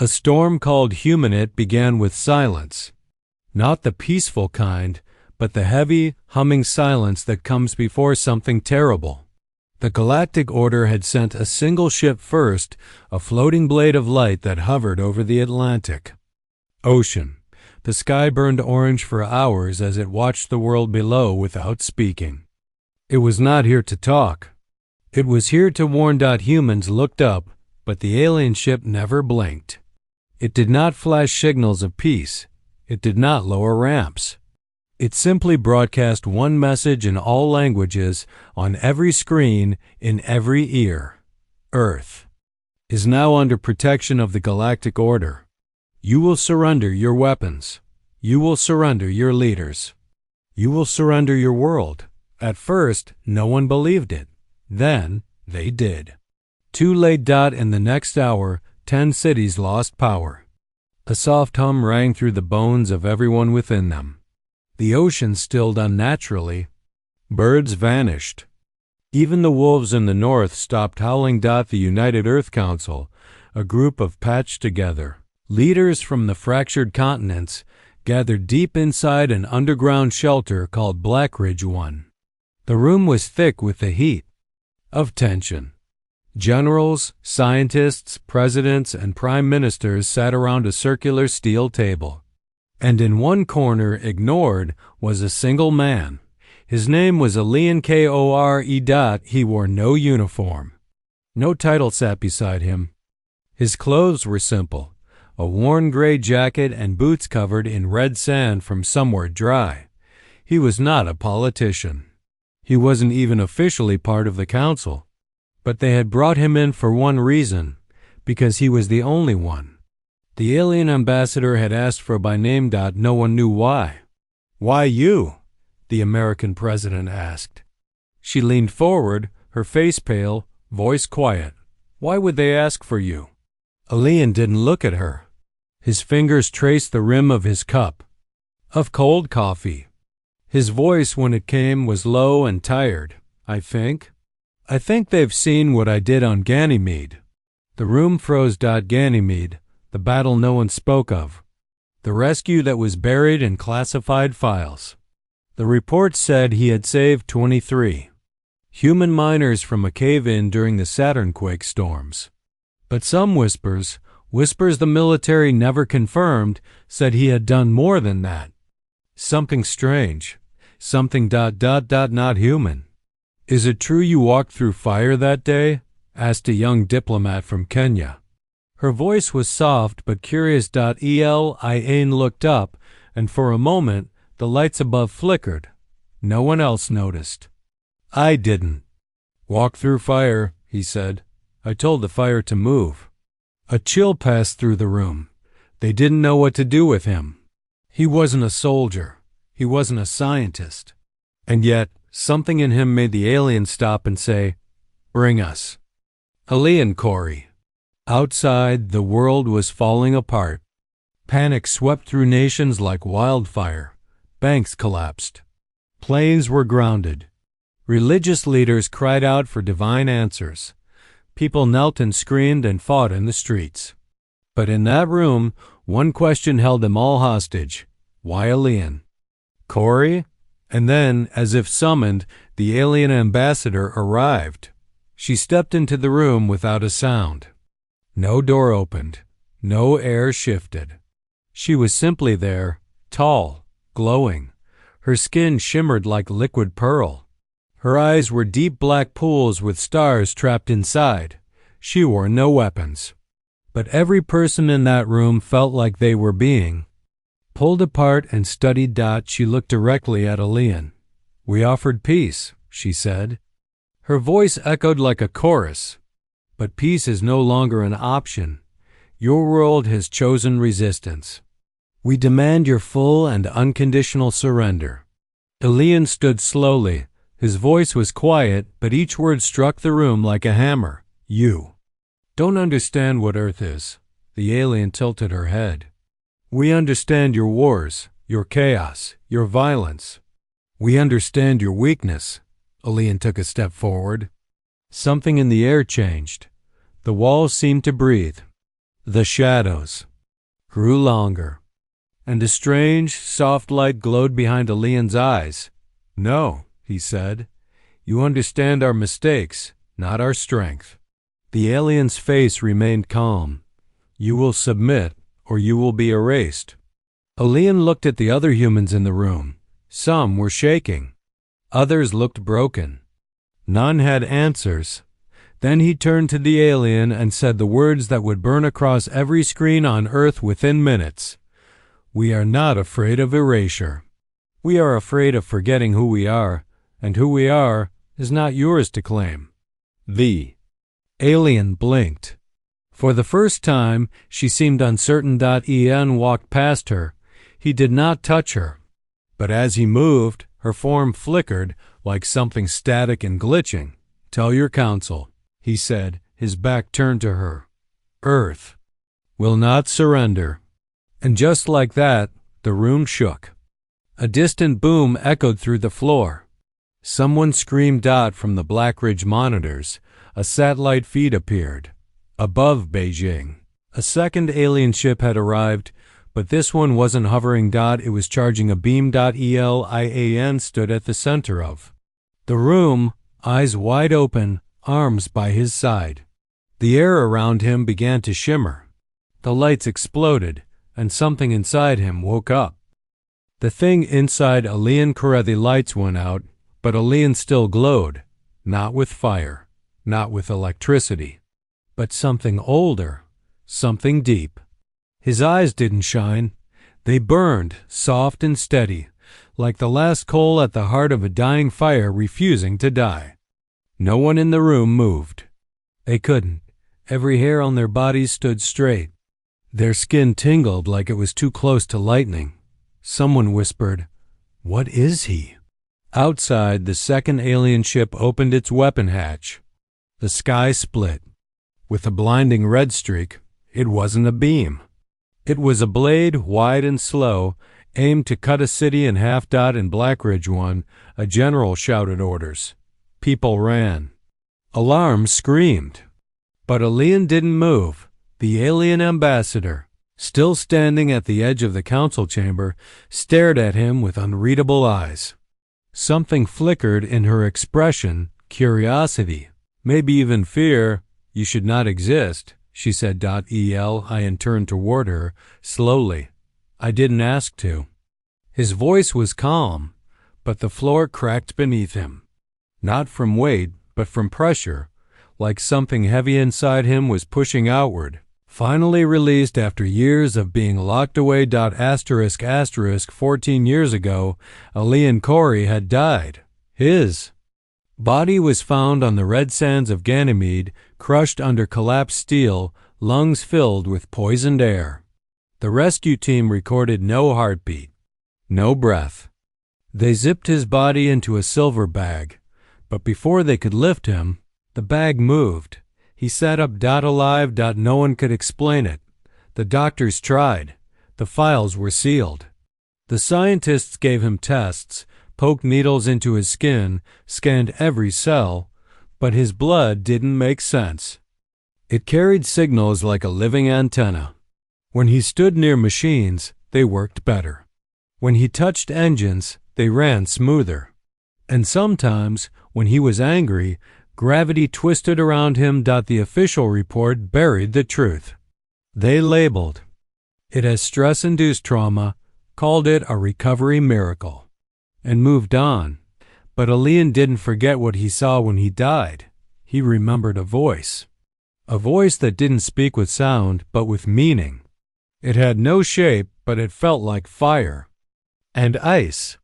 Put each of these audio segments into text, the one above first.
A storm called Humanit began with silence. Not the peaceful kind, but the heavy, humming silence that comes before something terrible. The galactic order had sent a single ship first, a floating blade of light that hovered over the Atlantic Ocean. The sky burned orange for hours as it watched the world below without speaking. It was not here to talk. It was here to warn. Humans looked up, but the alien ship never blinked. It did not flash signals of peace. It did not lower ramps. It simply broadcast one message in all languages, on every screen, in every ear. Earth is now under protection of the galactic order. You will surrender your weapons. You will surrender your leaders. You will surrender your world. At first, no one believed it. Then, they did. Too late. In the next hour, 10 cities lost power. A soft hum rang through the bones of everyone within them. The ocean stilled unnaturally. Birds vanished. Even the wolves in the north stopped howling. The United Earth Council, a group of patched-together leaders from the fractured continents, gathered deep inside an underground shelter called Blackridge 1. The room was thick with the heat of tension. Generals, scientists, presidents, and prime ministers sat around a circular steel table. And in one corner, ignored, was a single man. His name was Elian Kore. He wore no uniform. No title sat beside him. His clothes were simple, a worn gray jacket and boots covered in red sand from somewhere dry. He was not a politician. He wasn't even officially part of the council. But they had brought him in for one reason, because he was the only one. The alien ambassador had asked for by name. No one knew why. "Why you?" the American president asked. She leaned forward, her face pale, voice quiet. "Why would they ask for you?" Elian didn't look at her. His fingers traced the rim of his cup of cold coffee. His voice, when it came, was low and tired. I think they've seen what I did on Ganymede." The room froze. Ganymede, the battle no one spoke of. The rescue that was buried in classified files. The report said he had saved 23 human miners from a cave-in during the Saturn quake storms. But some whispers the military never confirmed, said he had done more than that. Something strange. Something ... not human. "Is it true you walked through fire that day?" asked a young diplomat from Kenya. Her voice was soft but curious. Elian looked up, and for a moment the lights above flickered. No one else noticed. "I didn't walk through fire," he said. "I told the fire to move." A chill passed through the room. They didn't know what to do with him. He wasn't a soldier. He wasn't a scientist. And yet, something in him made the alien stop and say, "Bring us." Elian Kore. Outside, the world was falling apart. Panic swept through nations like wildfire. Banks collapsed. Planes were grounded. Religious leaders cried out for divine answers. People knelt and screamed and fought in the streets. But in that room, one question held them all hostage. Why Elian Kore? And then, as if summoned, the alien ambassador arrived. She stepped into the room without a sound. No door opened. No air shifted. She was simply there, tall, glowing. Her skin shimmered like liquid pearl. Her eyes were deep black pools with stars trapped inside. She wore no weapons. But every person in that room felt like they were being pulled apart and studied. She looked directly at Elian. "We offered peace," she said. Her voice echoed like a chorus. "But peace is no longer an option. Your world has chosen resistance. We demand your full and unconditional surrender." Elian stood slowly. His voice was quiet, but each word struck the room like a hammer. "You don't understand what Earth is." The alien tilted her head. "We understand your wars, your chaos, your violence. We understand your weakness." Elian took a step forward. Something in the air changed. The walls seemed to breathe. The shadows grew longer, and a strange, soft light glowed behind Elian's eyes. "No," he said. "You understand our mistakes, not our strength." The alien's face remained calm. "You will submit, or you will be erased." Elian looked at the other humans in the room. Some were shaking. Others looked broken. None had answers. Then he turned to the alien and said the words that would burn across every screen on Earth within minutes. "We are not afraid of erasure. We are afraid of forgetting who we are, and who we are is not yours to claim." The alien blinked. For the first time, she seemed uncertain. Ian walked past her. He did not touch her. But as he moved, her form flickered like something static and glitching. "Tell your council," he said, his back turned to her. "Earth will not surrender." And just like that, the room shook. A distant boom echoed through the floor. Someone screamed. From the Blackridge monitors, a satellite feed appeared. Above Beijing, a second alien ship had arrived, but this one wasn't hovering. It was charging a beam. Elian stood at the center of the room, eyes wide open, arms by his side. The air around him began to shimmer. The lights exploded, and something inside him woke up. The thing inside Elian, the lights went out, but Elian still glowed, not with fire, not with electricity, but something older, something deep. His eyes didn't shine. They burned, soft and steady, like the last coal at the heart of a dying fire refusing to die. No one in the room moved. They couldn't. Every hair on their bodies stood straight. Their skin tingled like it was too close to lightning. Someone whispered, "What is he?" Outside, the second alien ship opened its weapon hatch. The sky split. With a blinding red streak, it wasn't a beam. It was a blade, wide and slow, aimed to cut a city in half. In Blackridge 1, a general shouted orders. People ran. Alarms screamed. But Elian didn't move. The alien ambassador, still standing at the edge of the council chamber, stared at him with unreadable eyes. Something flickered in her expression, curiosity, maybe even fear. "You should not exist," she said. Elian turned toward her, slowly. "I didn't ask to." His voice was calm, but the floor cracked beneath him. Not from weight, but from pressure, like something heavy inside him was pushing outward. Finally released after years of being locked away. 14 years ago, Elian Corey had died. His body was found on the red sands of Ganymede, crushed under collapsed steel, lungs filled with poisoned air. The rescue team recorded no heartbeat, no breath. They zipped his body into a silver bag, but before they could lift him, the bag moved. He sat up. Alive. No one could explain it. The doctors tried. The files were sealed. The scientists gave him tests, poked needles into his skin, scanned every cell, but his blood didn't make sense. It carried signals like a living antenna. When he stood near machines, they worked better. When he touched engines, they ran smoother. And sometimes, when he was angry, gravity twisted around him. The official report buried the truth. They labeled it as stress-induced trauma, called it a recovery miracle, and moved on. But Elian didn't forget what he saw when he died. He remembered a voice that didn't speak with sound, but with meaning. It had no shape, but it felt like fire and ice.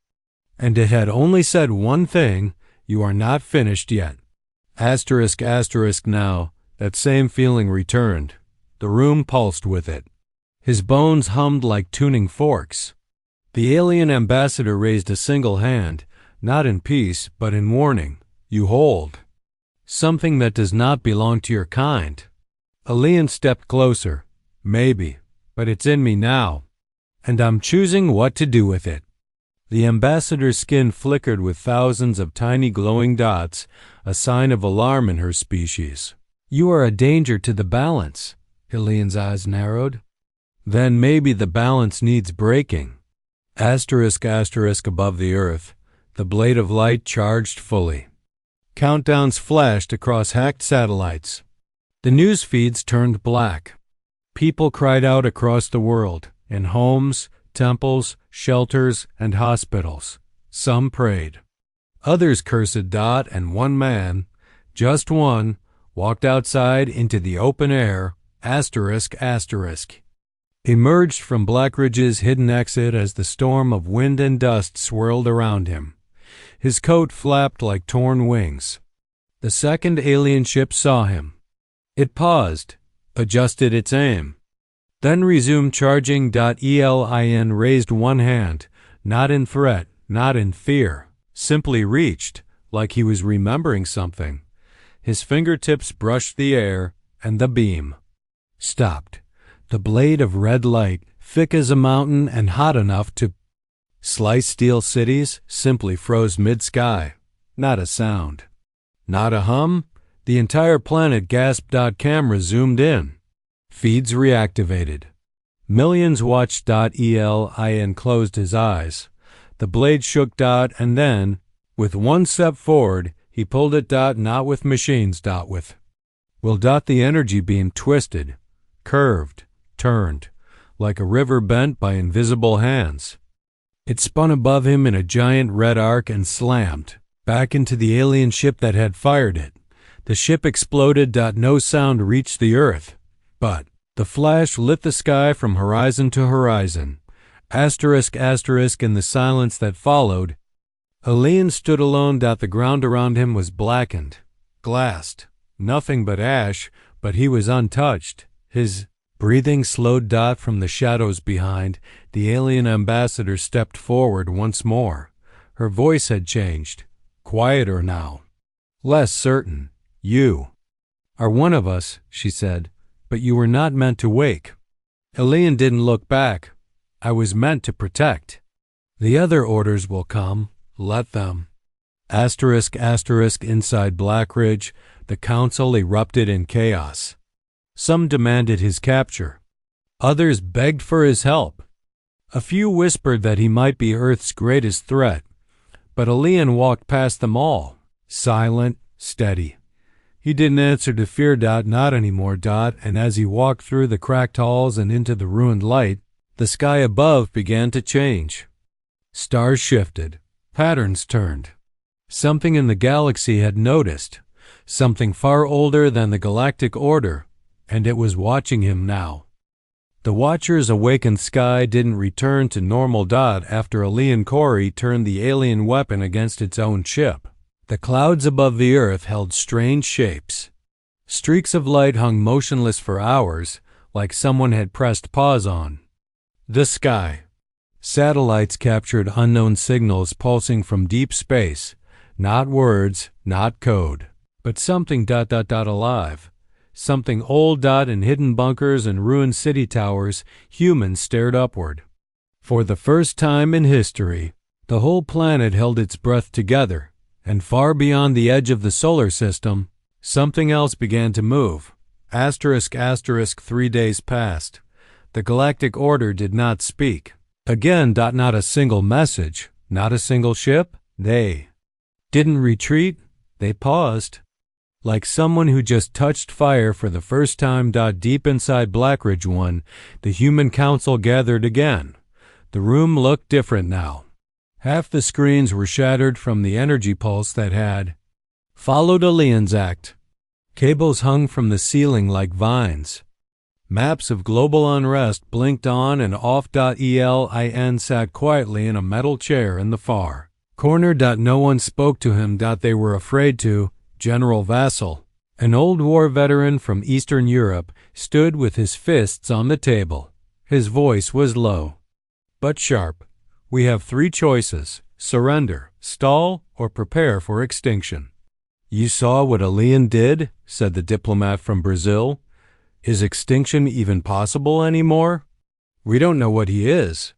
And it had only said one thing: "You are not finished yet." Now, that same feeling returned. The room pulsed with it. His bones hummed like tuning forks. The alien ambassador raised a single hand, not in peace, but in warning. "You hold something that does not belong to your kind." Elian stepped closer. "Maybe, but it's in me now, and I'm choosing what to do with it." The ambassador's skin flickered with thousands of tiny glowing dots, a sign of alarm in her species. "You are a danger to the balance. Elian's eyes narrowed. Then maybe the balance needs breaking. Asterisk above the earth, the blade of light charged fully. Countdowns flashed across hacked satellites. The news feeds turned black. People cried out across the world, in homes, temples, shelters, and hospitals. Some prayed. Others cursed, and one man, just one, walked outside into the open air, emerged from Blackridge's hidden exit as the storm of wind and dust swirled around him. His coat flapped like torn wings. The second alien ship saw him. It paused, adjusted its aim, then resumed charging. Elian raised one hand, not in threat, not in fear, simply reached, like he was remembering something. His fingertips brushed the air, and the beam stopped. The blade of red light, thick as a mountain and hot enough to slice steel cities, simply froze mid-sky. Not a sound. Not a hum. The entire planet gasped. Camera zoomed in. Feeds reactivated. Millions watched. Elian closed his eyes. The blade shook. And then, with one step forward, he pulled it. Not with machines. With will. The energy beam twisted, curved, turned, like a river bent by invisible hands. It spun above him in a giant red arc and slammed back into the alien ship that had fired it. The ship exploded. No sound reached the earth, but the flash lit the sky from horizon to horizon. Asterisk in the silence that followed, Elian stood alone. The ground around him was blackened, glassed, nothing but ash, but he was untouched. His breathing slowed. From the shadows behind, the alien ambassador stepped forward once more. Her voice had changed, quieter now, less certain. You are one of us, she said, but you were not meant to wake. Elian didn't look back. I was meant to protect. The other orders will come. Let them. Asterisk inside Blackridge, the council erupted in chaos. Some demanded his capture. Others begged for his help. A few whispered that he might be Earth's greatest threat. But Elian walked past them all, silent, steady. He didn't answer to fear. Not anymore. And as he walked through the cracked halls and into the ruined light, the sky above began to change. Stars shifted. Patterns turned. Something in the galaxy had noticed. Something far older than the galactic order. And it was watching him now. The Watcher's awakened sky didn't return to normal. After Elian Corey turned the alien weapon against its own ship. The clouds above the earth held strange shapes. Streaks of light hung motionless for hours, like someone had pressed pause on the sky. Satellites captured unknown signals pulsing from deep space. Not words, not code, but something alive. Something old. In hidden bunkers and ruined city towers, humans stared upward. For the first time in history, the whole planet held its breath together, and far beyond the edge of the solar system, something else began to move. Asterisk 3 days passed. The galactic order did not speak. Again. Not a single message, not a single ship. They didn't retreat. They paused. Like someone who just touched fire for the first time. Deep inside Blackridge 1, the human council gathered again. The room looked different now. Half the screens were shattered from the energy pulse that had followed Elian's act. Cables hung from the ceiling like vines. Maps of global unrest blinked on and off. Elian sat quietly in a metal chair in the far corner. No one spoke to him. They were afraid to. General Vassal, an old war veteran from Eastern Europe, stood with his fists on the table. His voice was low, but sharp. We have 3 choices: surrender, stall, or prepare for extinction. You saw what Elian did, said the diplomat from Brazil. Is extinction even possible anymore? We don't know what he is.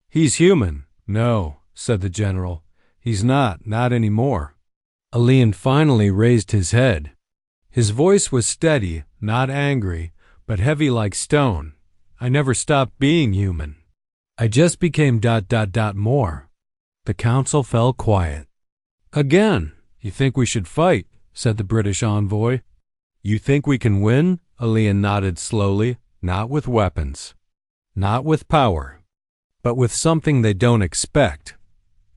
He's human. No, said the general. He's not anymore. Elian finally raised his head. His voice was steady, not angry, but heavy like stone. I never stopped being human. I just became ... more. The council fell quiet. Again, you think we should fight, said the British envoy. You think we can win? Elian nodded slowly. Not with weapons. Not with power. But with something they don't expect.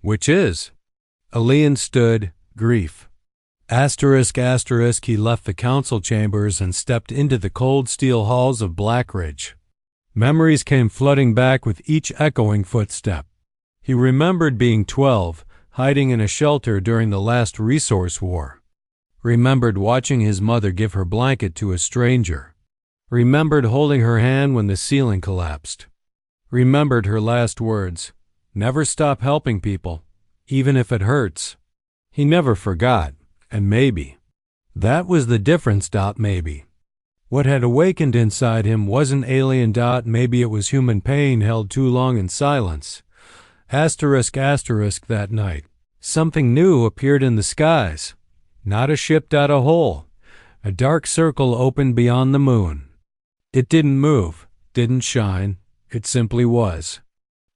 Which is? Elian stood, grief. Asterisk, asterisk, he left the council chambers and stepped into the cold steel halls of Blackridge. Memories came flooding back with each echoing footstep. He remembered being 12, hiding in a shelter during the last resource war. Remembered watching his mother give her blanket to a stranger. Remembered holding her hand when the ceiling collapsed. Remembered her last words, "Never stop helping people, even if it hurts." He never forgot, and maybe. That was the difference. Maybe. What had awakened inside him wasn't alien. Maybe it was human pain held too long in silence. Asterisk, asterisk, that night. Something new appeared in the skies. Not a ship. A hole. A dark circle opened beyond the moon. It didn't move, didn't shine. It simply was.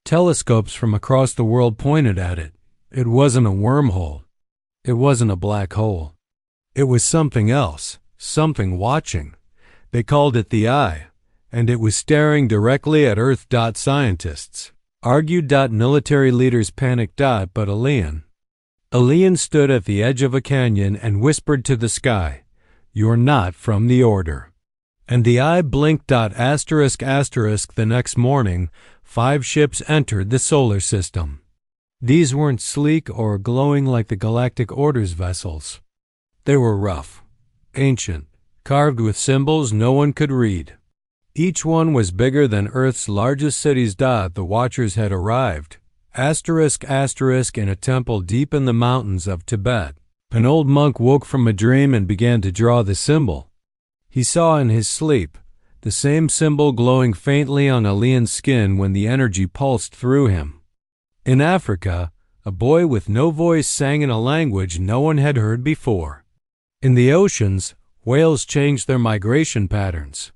Telescopes from across the world pointed at it. It wasn't a wormhole. It wasn't a black hole. It was something else, something watching. They called it the Eye, and it was staring directly at Earth. Scientists argued. Military leaders panicked. But Elian stood at the edge of a canyon and whispered to the sky, "You're not from the Order." And the Eye blinked. Asterisk, asterisk, the next morning, 5 ships entered the solar system. These weren't sleek or glowing like the Galactic Order's vessels. They were rough, ancient, carved with symbols no one could read. Each one was bigger than Earth's largest cities. The Watchers had arrived. Asterisk, asterisk, in a temple deep in the mountains of Tibet. An old monk woke from a dream and began to draw the symbol. He saw in his sleep the same symbol glowing faintly on Elian's skin when the energy pulsed through him. In Africa, a boy with no voice sang in a language no one had heard before. In the oceans, whales changed their migration patterns.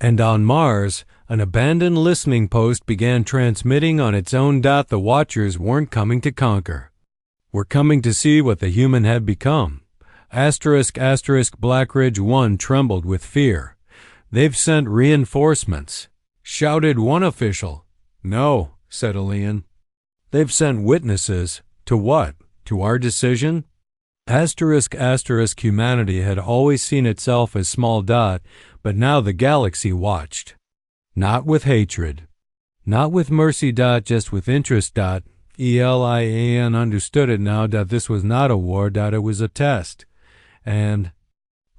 And on Mars, an abandoned listening post began transmitting on its own. The Watchers weren't coming to conquer. Were coming to see what the human had become. Asterisk, asterisk, Blackridge 1 trembled with fear. "They've sent reinforcements," shouted one official. "No," said Elian. "They've sent witnesses. To what? To our decision?" Asterisk, asterisk, humanity had always seen itself as small. But now the galaxy watched. Not with hatred. Not with mercy. Just with interest. Elian understood it now. This was not a war. It was a test. And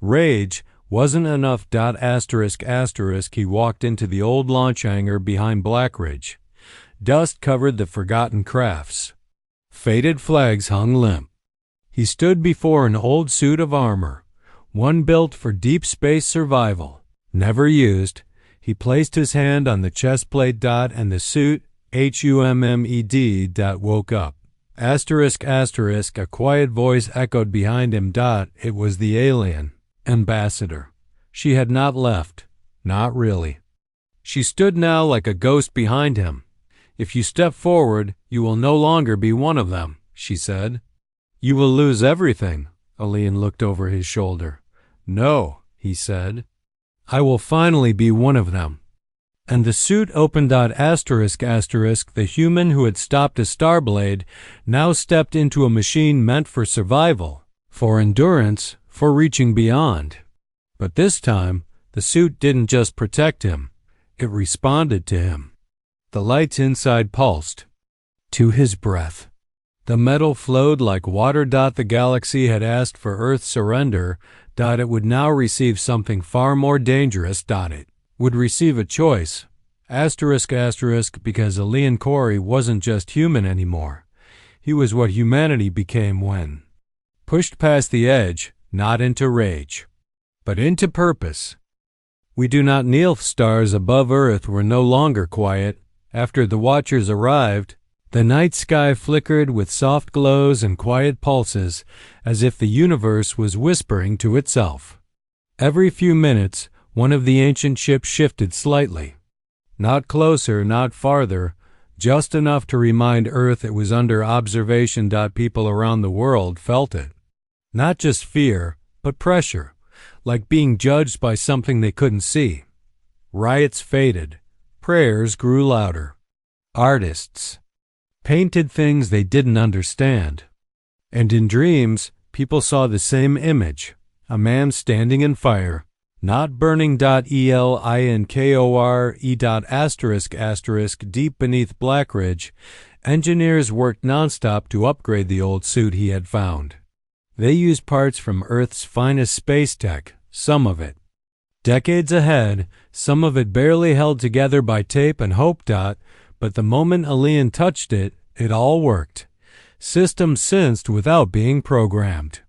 rage wasn't enough. Asterisk, asterisk, he walked into the old launch hangar behind Blackridge. Dust covered the forgotten crafts. Faded flags hung limp. He stood before an old suit of armor, one built for deep space survival, never used. He placed his hand on the chest plate. And the suit, HUMMED. Woke up. Asterisk, asterisk, a quiet voice echoed behind him. It was the alien ambassador. She had not left. Not really. She stood now like a ghost behind him. "If you step forward, you will no longer be one of them," she said. "You will lose everything." Elian looked over his shoulder. "No," he said. "I will finally be one of them." And the suit opened. Asterisk, asterisk, the human who had stopped a starblade now stepped into a machine meant for survival, for endurance, for reaching beyond. But this time, the suit didn't just protect him, it responded to him. The lights inside pulsed. To his breath. The metal flowed like water. The galaxy had asked for Earth's surrender. It would now receive something far more dangerous. It would receive a choice. Asterisk, asterisk, because Elian Corey wasn't just human anymore. He was what humanity became when pushed past the edge, not into rage, but into purpose. We do not kneel. Stars above Earth were no longer quiet. After the Watchers arrived, the night sky flickered with soft glows and quiet pulses, as if the universe was whispering to itself. Every few minutes, One of the ancient ships shifted slightly. Not closer, not farther, just enough to remind Earth it was under observation. People around the world felt it. Not just fear, but pressure, like being judged by something they couldn't see. Riots faded. Prayers grew louder. Artists painted things they didn't understand. And in dreams, people saw the same image, a man standing in fire, not burning. elinkore. Deep beneath Blackridge, engineers worked nonstop to upgrade the old suit he had found. They used parts from Earth's finest space tech, some of it. Decades ahead, some of it barely held together by tape and hope. But the moment Elian touched it, it all worked. Systems sensed without being programmed.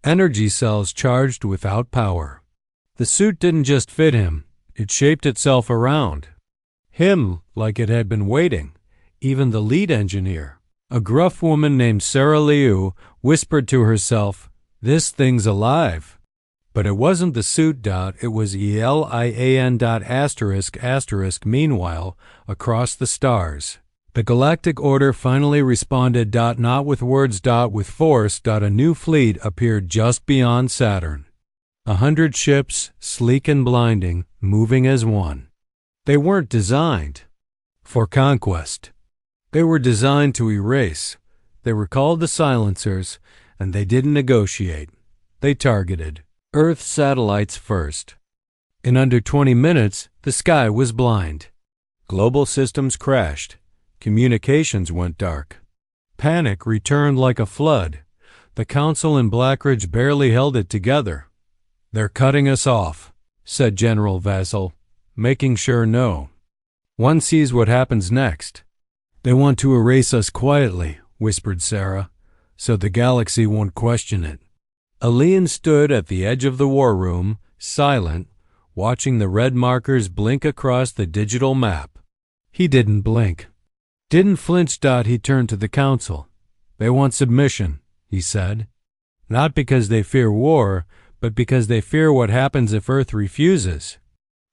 Energy cells charged without power. The suit didn't just fit him, it shaped itself around him like it had been waiting. Even the lead engineer, a gruff woman named Sarah Liu, whispered to herself, "This thing's alive." But it wasn't the suit. It was elian. Meanwhile, across the stars, the galactic order finally responded. Not with words. With force. A new fleet appeared just beyond Saturn. 100 ships, sleek and blinding, moving as one. They weren't designed for conquest. They were designed to erase. They were called the Silencers, and they didn't negotiate. They targeted Earth satellites first. In under 20 minutes, the sky was blind. Global systems crashed. Communications went dark. Panic returned like a flood. The Council in Blackridge barely held it together. "They're cutting us off," said General Vassal, making sure no one sees what happens next. "They want to erase us quietly," whispered Sarah, "so the galaxy won't question it." Elian stood at the edge of the war room, silent, watching the red markers blink across the digital map. He didn't blink. Didn't flinch. He turned to the Council. "They want submission," he said. "Not because they fear war, but because they fear what happens if Earth refuses."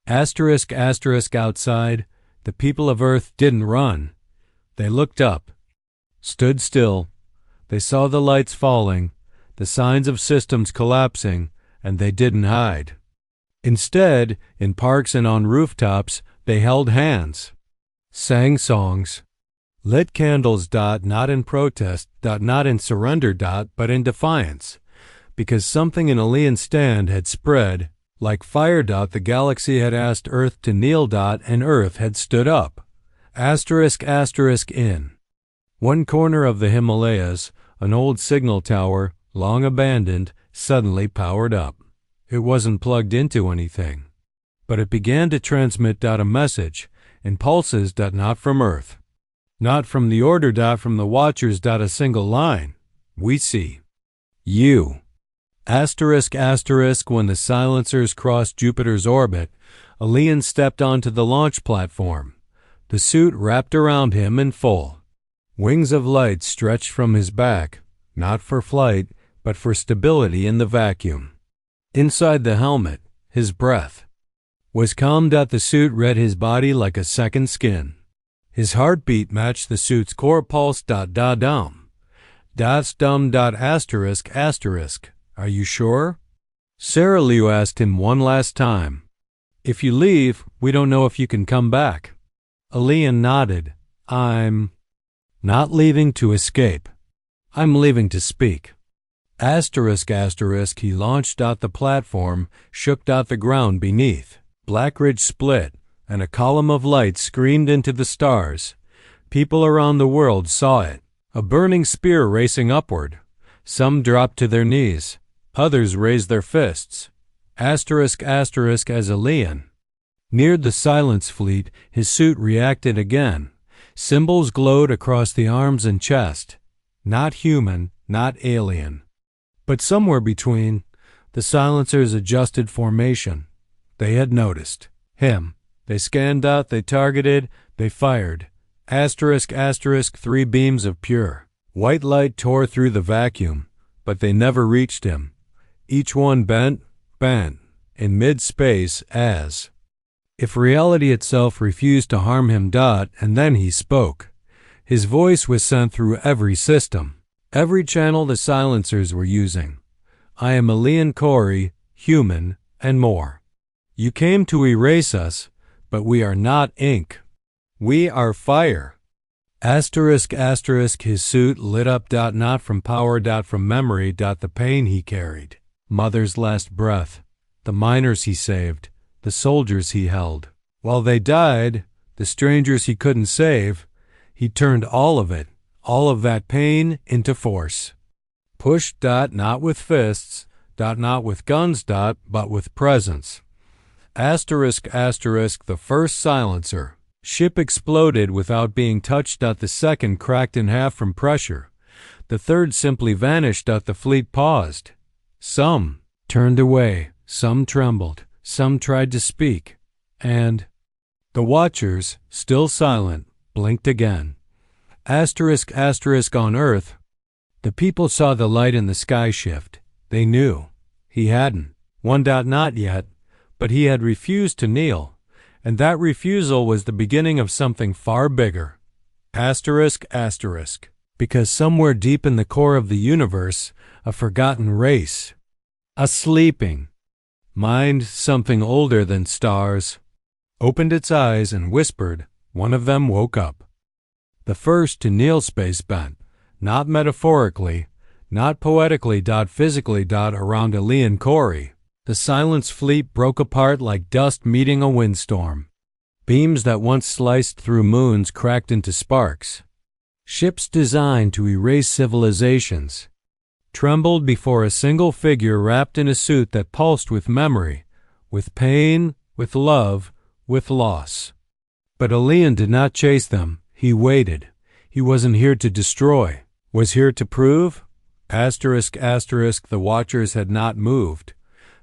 Outside, the people of Earth didn't run. They looked up, stood still. They saw the lights falling, the signs of systems collapsing, and they didn't hide. Instead, in parks and on rooftops, they held hands, sang songs, lit candles. Not in protest. Not in surrender. But in defiance. Because something in Elian's stand had spread. Like fire. The galaxy had asked Earth to kneel. And Earth had stood up. In one corner of the Himalayas, an old signal tower, long abandoned, suddenly powered up. It wasn't plugged into anything, but it began to transmit. A message, in pulses. Not from Earth. Not from the order. From the Watchers. A single line. "We see you." When the Silencers crossed Jupiter's orbit, Elian stepped onto the launch platform. The suit wrapped around him in full. Wings of light stretched from his back, not for flight, but for stability in the vacuum. Inside the helmet, his breath was calm. The suit read his body like a second skin. His heartbeat matched the suit's core pulse. Dum. Are you sure? Sarah Liu asked him one last time. "If you leave, we don't know if you can come back." Elian nodded. "I'm not leaving to escape. I'm leaving to speak." He launched. The platform shook. The ground beneath. Blackridge split, and a column of light screamed into the stars. People around the world saw it. A burning spear racing upward. Some dropped to their knees. Others raised their fists. As Elian neared the Silence Fleet, his suit reacted again. Symbols glowed across the arms and chest. Not human, not alien. But somewhere between, the Silencers adjusted formation. They had noticed him. They scanned. They targeted. They fired. 3 beams of pure white light tore through the vacuum, but they never reached him. Each one bent, in mid-space as if reality itself refused to harm him. And then he spoke. His voice was sent through every system, every channel the silencers were using. I am elian Corey, human, and more. You came to erase us, but we are not ink. We are fire. Asterisk asterisk his suit lit up. Not from power. From memory. The pain he carried. Mother's last breath. The miners he saved. The soldiers he held. While they died, the strangers he couldn't save, he turned all of it, all of that pain into force. Push. Not with fists. Not with guns. But with presence. Asterisk asterisk the first silencer. Ship exploded without being touched. The second cracked in half from pressure. The third simply vanished. The fleet paused. Some turned away. Some trembled. Some tried to speak. And the watchers, still silent, blinked again. Asterisk asterisk on Earth. The people saw the light in the sky shift. They knew. He hadn't. Not yet. But he had refused to kneel. And that refusal was the beginning of something far bigger. Asterisk asterisk. Because somewhere deep in the core of the universe, a forgotten race. A sleeping mind, something older than stars, opened its eyes and whispered. One of them woke up. The first to kneel space-bent, not metaphorically, not poetically. Physically. Around elian Corey. The silence fleet broke apart like dust meeting a windstorm. Beams that once sliced through moons cracked into sparks. Ships designed to erase civilizations trembled before a single figure wrapped in a suit that pulsed with memory, with pain, with love, with loss. But elian did not chase them. He waited. He wasn't here to destroy. Was here to prove? Asterisk asterisk the watchers had not moved.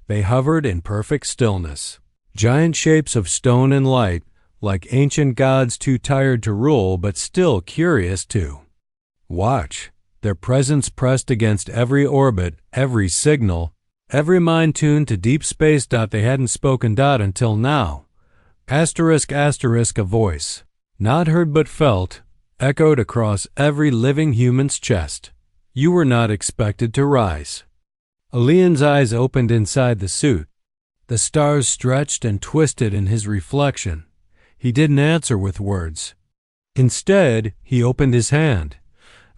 They hovered in perfect stillness. Giant shapes of stone and light, like ancient gods too tired to rule but still curious to watch. Their presence pressed against every orbit, every signal, every mind tuned to deep space. They hadn't spoken. Until now. Asterisk asterisk a voice, not heard but felt, echoed across every living human's chest. You were not expected to rise. Elian's eyes opened inside the suit. The stars stretched and twisted in his reflection. He didn't answer with words. Instead, he opened his hand.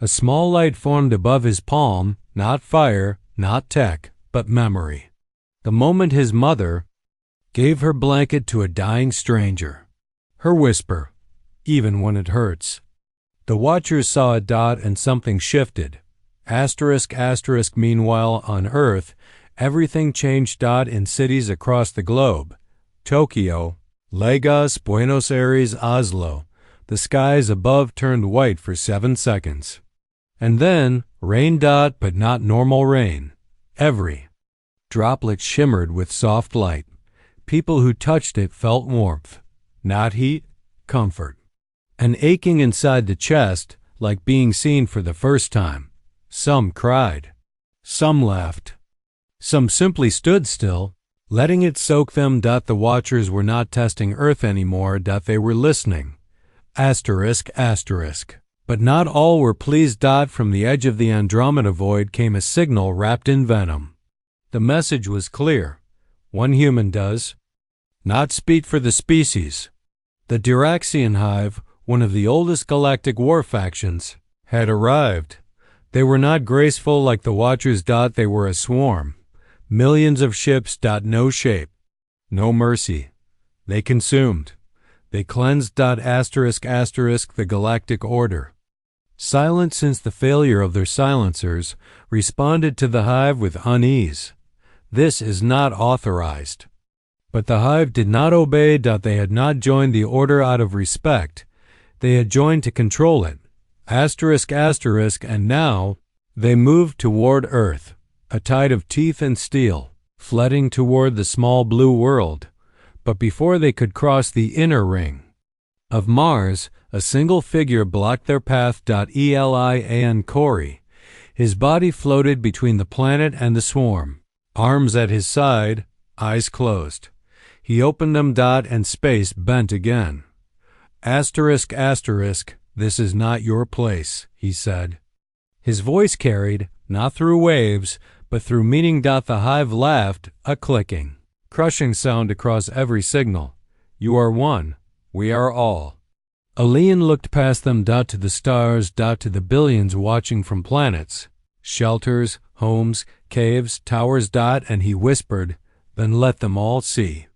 A small light formed above his palm, not fire, not tech, but memory. The moment his mother gave her blanket to a dying stranger. Her whisper, even when it hurts. The watchers saw it. And something shifted. Asterisk asterisk meanwhile, on Earth, everything changed. In cities across the globe. Tokyo, Lagos, Buenos Aires, Oslo. The skies above turned white for 7 seconds. And then, rain. But not normal rain. Every droplet shimmered with soft light. People who touched it felt warmth. Not heat, comfort. An aching inside the chest, like being seen for the first time. Some cried. Some laughed. Some simply stood still, letting it soak them. The watchers were not testing Earth anymore. They were listening. Asterisk asterisk. But not all were pleased. From the edge of the Andromeda void came a signal wrapped in venom. The message was clear. One human does not speak for the species. The Diraxian Hive, one of the oldest galactic war factions, had arrived. They were not graceful like the Watchers. They were a swarm. Millions of ships. No shape. No mercy. They consumed. They cleansed. Asterisk asterisk the galactic order. Silent since the failure of their silencers, responded to the Hive with unease. This is not authorized. But the Hive did not obey. They had not joined the order out of respect. They had joined to control it. Asterisk asterisk and now they moved toward Earth, a tide of teeth and steel, flooding toward the small blue world. But before they could cross the inner ring of Mars, a single figure blocked their path. Elian Corey. His body floated between the planet and the swarm, arms at his side, eyes closed. He opened them. And space bent again. Asterisk, asterisk, this is not your place, he said. His voice carried, not through waves, but through meaning. The hive laughed, a clicking, crushing sound across every signal. You are one. We are all. Elian looked past them. To the stars. To the billions watching from planets. Shelters, homes, caves, towers. And he whispered, then let them all see.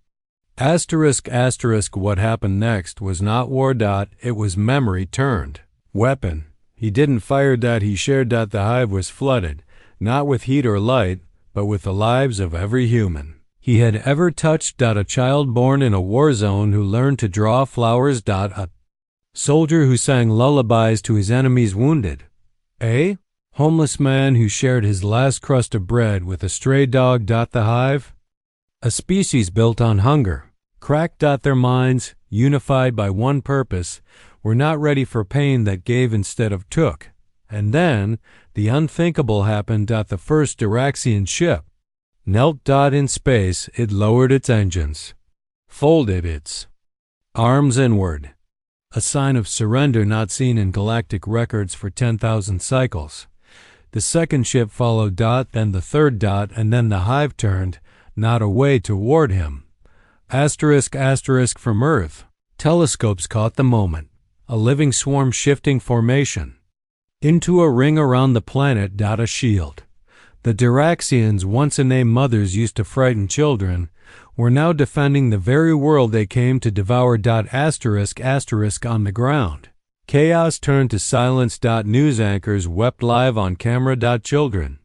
Asterisk, asterisk, what happened next was not war. It was memory turned weapon. He didn't fire. He shared. The hive was flooded, not with heat or light, but with the lives of every human he had ever touched. A child born in a war zone who learned to draw flowers. A soldier who sang lullabies to his enemies wounded. A homeless man who shared his last crust of bread with a stray dog. The hive? A species built on hunger, cracked. Their minds, unified by one purpose, were not ready for pain that gave instead of took. And then, the unthinkable happened. The first Diraxian ship knelt. In space, it lowered its engines, folded its arms inward, a sign of surrender not seen in galactic records for 10,000 cycles. The second ship followed. Then the third. And then the hive turned, not away toward him. Asterisk, asterisk, from Earth. Telescopes caught the moment, a living swarm shifting formation into a ring around the planet. A shield. The Diraxians, once a name mothers used to frighten children, were now defending the very world they came to devour. Asterisk, asterisk, on the ground. Chaos turned to silence. News anchors wept live on camera. Children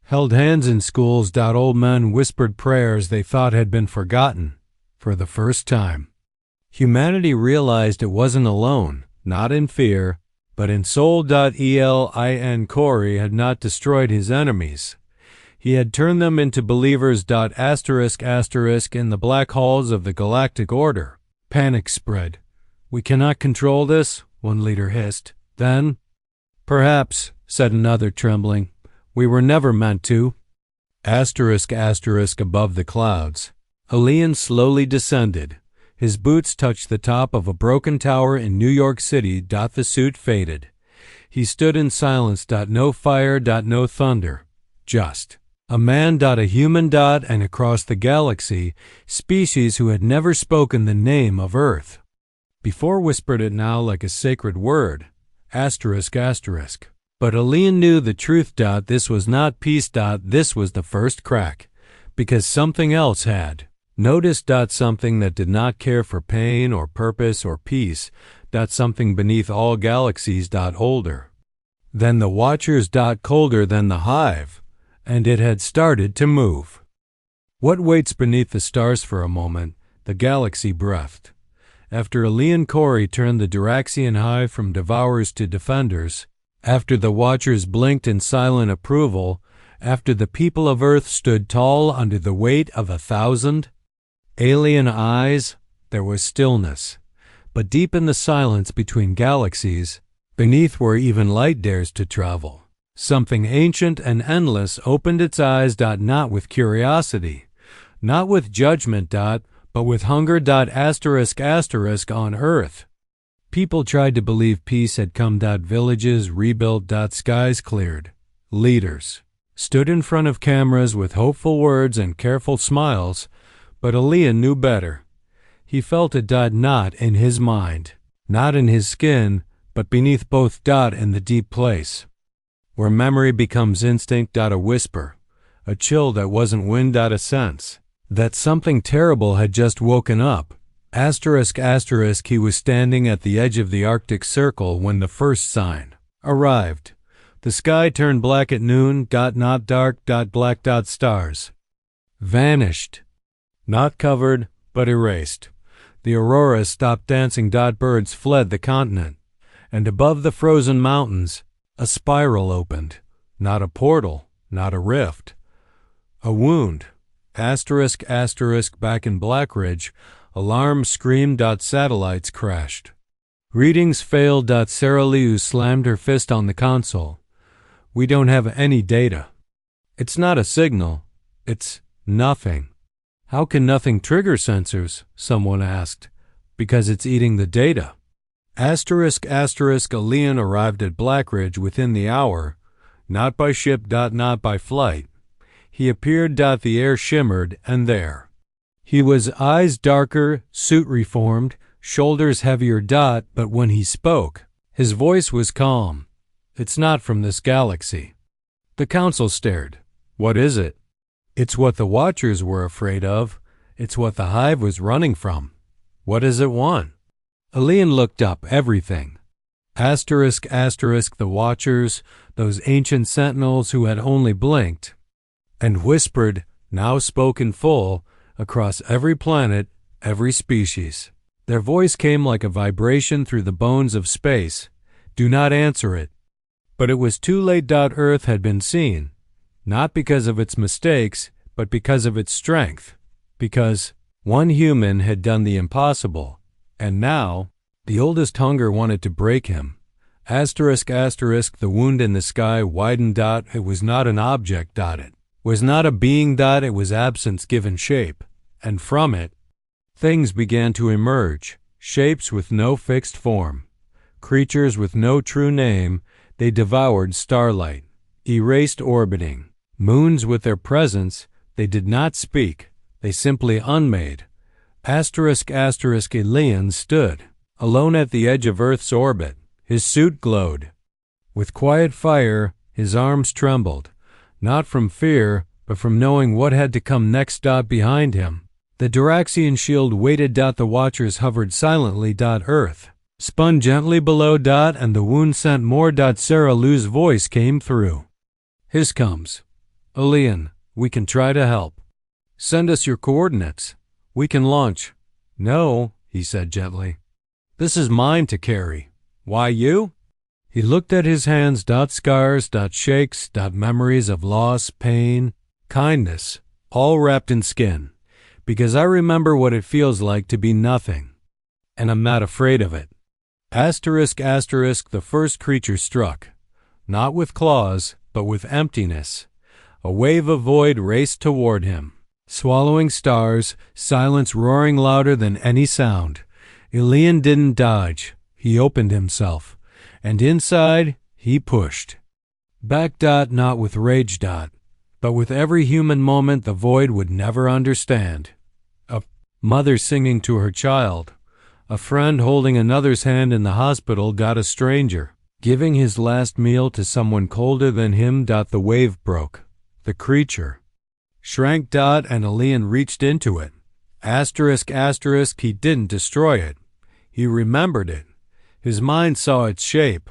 held hands in schools. Old men whispered prayers they thought had been forgotten. For the first time, humanity realized it wasn't alone, not in fear, but in soul. Elian Corey had not destroyed his enemies. He had turned them into believers. Asterisk, asterisk, in the black halls of the galactic order. Panic spread. We cannot control this, one leader hissed. Then, perhaps, said another, trembling, we were never meant to. Asterisk, asterisk, above the clouds. Elian slowly descended. His boots touched the top of a broken tower in New York City. The suit faded. He stood in silence. No fire. No thunder. Just a man. A human. And across the galaxy, species who had never spoken the name of Earth. Before whispered it now like a sacred word. Asterisk, asterisk. But Elian knew the truth. This was not peace. This was the first crack. Because something else had noticed. Something that did not care for pain or purpose or peace. Something beneath all galaxies. Older than the Watchers. Colder than the hive. And it had started to move. What waits beneath the stars? For a moment, the galaxy breathed. After Elian Corey turned the Diraxian hive from devourers to defenders, after the Watchers blinked in silent approval, after the people of Earth stood tall under the weight of 1,000 alien eyes, there was stillness. But deep in the silence between galaxies, beneath where even light dares to travel, something ancient and endless opened its eyes. Not with curiosity, not with judgment. But with hunger. Asterisk, asterisk, on Earth. People tried to believe peace had come. Villages rebuilt. Skies cleared. Leaders stood in front of cameras with hopeful words and careful smiles, but Elian knew better. He felt it. Not in his mind, not in his skin, but beneath both. In the deep place where memory becomes instinct. A whisper, a chill that wasn't wind. A sense that something terrible had just woken up. Asterisk, asterisk, he was standing at the edge of the Arctic Circle when the first sign arrived. The sky turned black at noon. Not dark. Black. Stars vanished. Not covered, but erased. The auroras stopped dancing. Birds fled the continent. And above the frozen mountains, a spiral opened. Not a portal, not a rift. A wound. Asterisk, asterisk, back in Blackridge, alarm screamed. Satellites crashed. Readings failed. Sarah Liu slammed her fist on the console. We don't have any data. It's not a signal. It's nothing. How can nothing trigger sensors? Someone asked. Because it's eating the data. Elian arrived at Blackridge within the hour, not by ship. Not by flight. He appeared. The air shimmered, and there. He was, eyes darker, suit reformed, shoulders heavier. But when he spoke, his voice was calm. It's not from this galaxy. The council stared. What is it? It's what the Watchers were afraid of. It's what the Hive was running from. What does it want? Elian looked up. Everything. The Watchers, those ancient sentinels who had only blinked, and whispered, now spoke in full, across every planet, every species. Their voice came like a vibration through the bones of space. Do not answer it. But it was too late. Earth had been seen, not because of its mistakes, but because of its strength. Because one human had done the impossible, and now the oldest hunger wanted to break him. The wound in the sky widened. It was not an object. It was not a being. It was absence given shape, and from it, things began to emerge, shapes with no fixed form, creatures with no true name. They devoured starlight, erased orbiting, moons with their presence. They did not speak, they simply unmade. Elian stood, alone at the edge of Earth's orbit. His suit glowed. With quiet fire, his arms trembled, not from fear, but from knowing what had to come next. Behind him, the Diraxian shield waited. The Watchers hovered silently. Earth spun gently below. And the wound sent more. Sarah Lou's voice came through. His comes. Elian, we can try to help. Send us your coordinates. We can launch. No, he said gently. This is mine to carry. Why you? He looked at his hands. Scars, shakes, memories of loss, pain, kindness, all wrapped in skin. Because I remember what it feels like to be nothing. And I'm not afraid of it. The first creature struck. Not with claws, but with emptiness. A wave of void raced toward him. Swallowing stars, silence roaring louder than any sound. Elian didn't dodge. He opened himself. And inside, he pushed. Back. Not with rage. But with every human moment the void would never understand. A mother singing to her child. A friend holding another's hand in the hospital. A stranger giving his last meal to someone colder than him. The wave broke. The creature shrank. And Elian reached into it. He didn't destroy it. He remembered it. His mind saw its shape,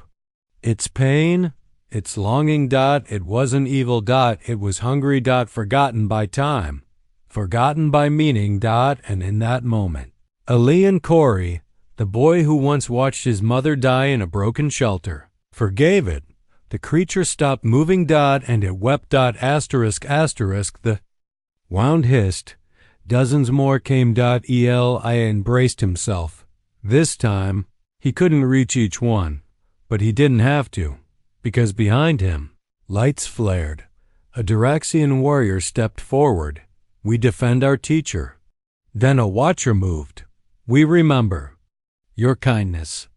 its pain, its longing. It wasn't evil. It was hungry. Forgotten by time, forgotten by meaning. And in that moment, Elian Corey, the boy who once watched his mother die in a broken shelter, forgave it. The creature stopped moving. And it wept. The wound hissed. Dozens more came. Eli embraced himself. This time, he couldn't reach each one, but he didn't have to, because behind him, lights flared. A Diraxian warrior stepped forward. We defend our teacher. Then a Watcher moved. We remember your kindness.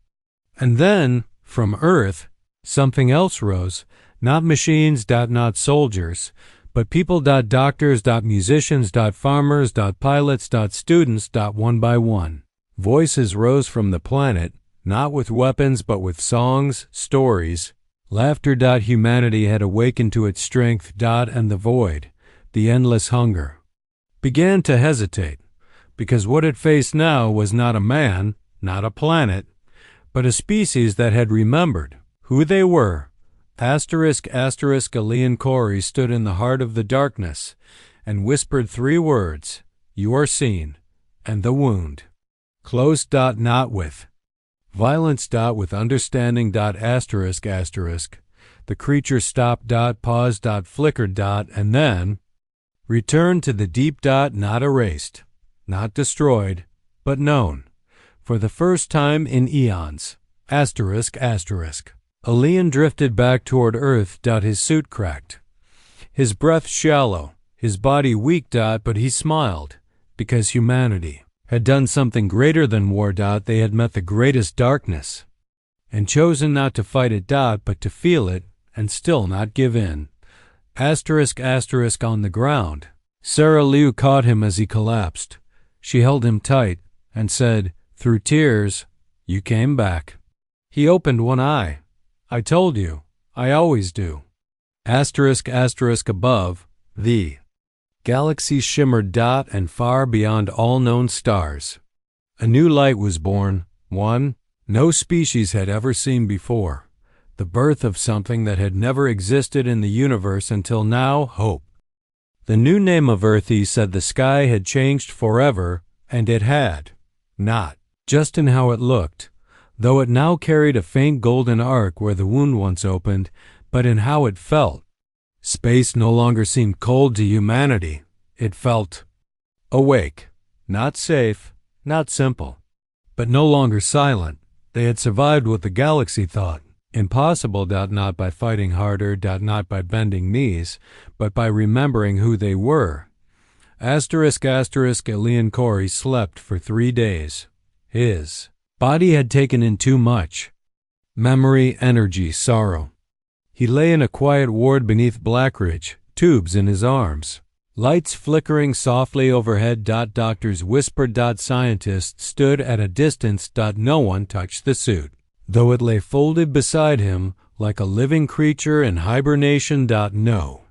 And then, from Earth, something else rose. Not machines. Not soldiers, but people. Doctors. Musicians. Farmers. Pilots. Students. One by one. Voices rose from the planet, not with weapons but with songs, stories, laughter. Humanity had awakened to its strength. And the void, the endless hunger, began to hesitate, because what it faced now was not a man, not a planet, but a species that had remembered who they were. Elian Corey stood in the heart of the darkness and whispered 3 words, you are seen, and the wound. Close. Not with violence. With understanding. The creature stopped. Paused. Flickered. And then returned to the deep. Not erased, not destroyed, but known. For the first time in eons. Elian drifted back toward Earth. His suit cracked. His breath shallow, his body weak. But he smiled. because humanity had done something greater than war. They had met the greatest darkness and chosen not to fight it. But to feel it and still not give in. *** On the ground. Sarah Liu caught him as he collapsed. She held him tight and said, through tears, "You came back." He opened one eye. "I told you. I always do." *** Above, the galaxy shimmered. And far beyond all known stars, a new light was born, one no species had ever seen before, the birth of something that had never existed in the universe until now, hope. The new name of Earth, he said. The sky had changed forever, and it had, not just in how it looked, though it now carried a faint golden arc where the wound once opened, but in how it felt. Space no longer seemed cold to humanity. It felt awake, not safe, not simple, but no longer silent. They had survived what the galaxy thought impossible. Not by fighting harder. Not by bending knees, but by remembering who they were. *** Elian Corey slept for 3 days. His body had taken in too much memory, energy, sorrow. He lay in a quiet ward beneath Blackridge, tubes in his arms, lights flickering softly overhead. Doctors whispered. Scientists stood at a distance. No one touched the suit, though it lay folded beside him like a living creature in hibernation. No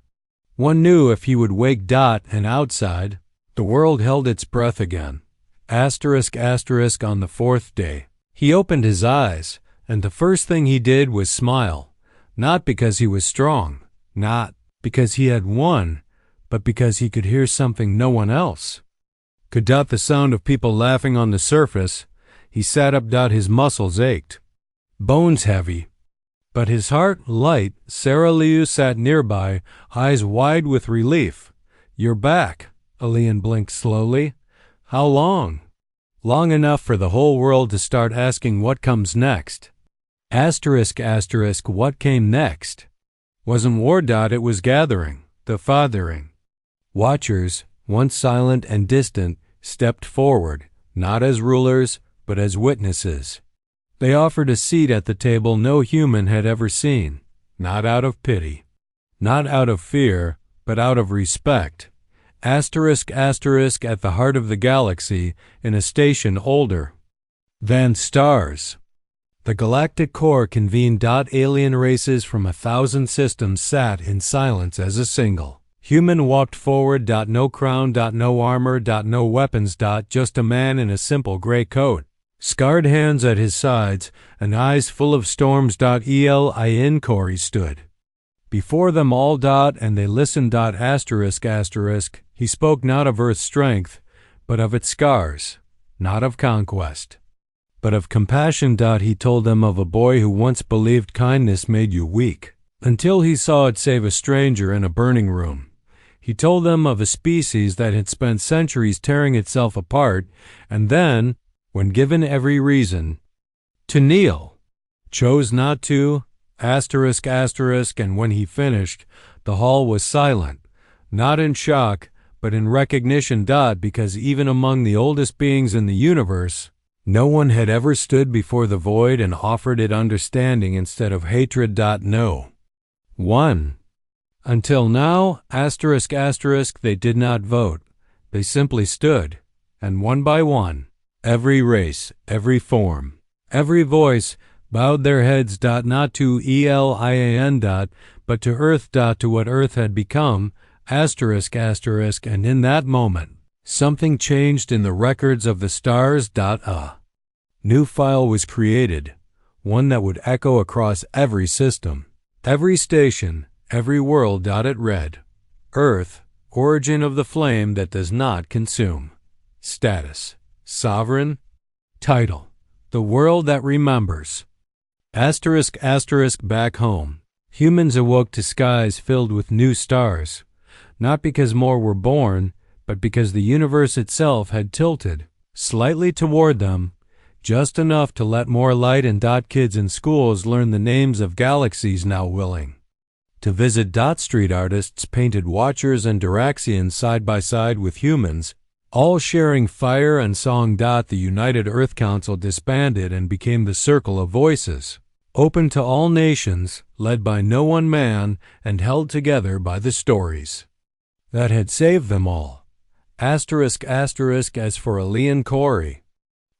one knew if he would wake. And outside, the world held its breath again. *** On the 4th day, he opened his eyes, and the first thing he did was smile, not because he was strong, not because he had won, but because he could hear something no one else could. The sound of people laughing on the surface. He sat up. His muscles ached, bones heavy, but his heart light. Sarah Liu sat nearby, eyes wide with relief. "You're back," Elian blinked slowly. "How long?" "Long enough for the whole world to start asking what comes next." *** What came next? Wasn't war. It was gathering, the fathering. Watchers, once silent and distant, stepped forward, not as rulers, but as witnesses. They offered a seat at the table no human had ever seen, not out of pity, not out of fear, but out of respect. *** At the heart of the galaxy, in a station older than stars, the galactic core convened. Alien races from 1,000 systems sat in silence as a single human walked forward. No crown. No armor. No weapons. Just a man in a simple gray coat, scarred hands at his sides, and eyes full of storms. Elian Corey stood before them all. And they listened. He spoke not of Earth's strength, but of its scars, not of conquest, but of compassion. He told them of a boy who once believed kindness made you weak, until he saw it save a stranger in a burning room. He told them of a species that had spent centuries tearing itself apart, and then, when given every reason to kneel, chose not to. And when he finished, the hall was silent, not in shock, but in recognition. Because even among the oldest beings in the universe, no one had ever stood before the void and offered it understanding instead of hatred. No one. Until now, they did not vote. They simply stood, and one by one, every race, every form, every voice, bowed their heads. Not to Elian. But to Earth. To what Earth had become. *** And in that moment, something changed in the records of the stars. A new file was created, one that would echo across every system, every station, every world. It read, "Earth, origin of the flame that does not consume. Status, sovereign. Title, the world that remembers." Back home, humans awoke to skies filled with new stars, not because more were born, but because the universe itself had tilted slightly toward them, just enough to let more light in. Kids in schools learned the names of galaxies now willing to visit. Street artists painted Watchers and Duraxians side by side with humans, all sharing fire and song. The United Earth Council disbanded and became the Circle of Voices, open to all nations, led by no one man, and held together by the stories that had saved them all. Asterisk, asterisk, as for Elian Corey,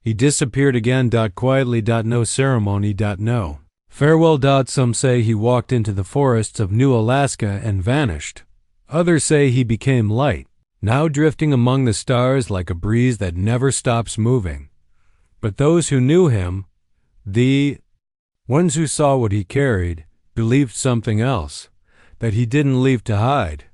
he disappeared again. Quietly. No ceremony. No farewell. Some say he walked into the forests of New Alaska and vanished. Others say he became light, now drifting among the stars like a breeze that never stops moving. But those who knew him, the ones who saw what he carried, believed something else, that he didn't leave to hide.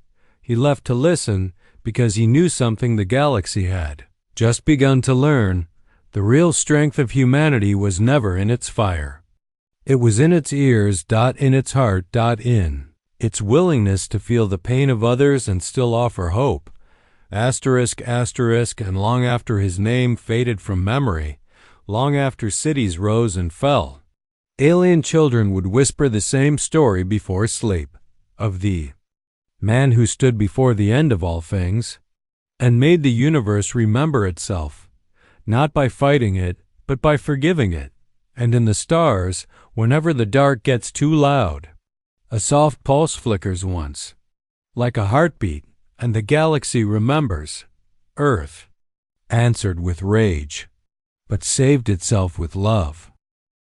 He left to listen because he knew something the galaxy had just begun to learn. The real strength of humanity was never in its fire. It was in its ears. In its heart. In its willingness to feel the pain of others and still offer hope. Asterisk, asterisk, and long after his name faded from memory, long after cities rose and fell, alien children would whisper the same story before sleep, of the man who stood before the end of all things and made the universe remember itself, not by fighting it, but by forgiving it. And in the stars, whenever the dark gets too loud, a soft pulse flickers once, like a heartbeat, and the galaxy remembers. Earth answered with rage, but saved itself with love.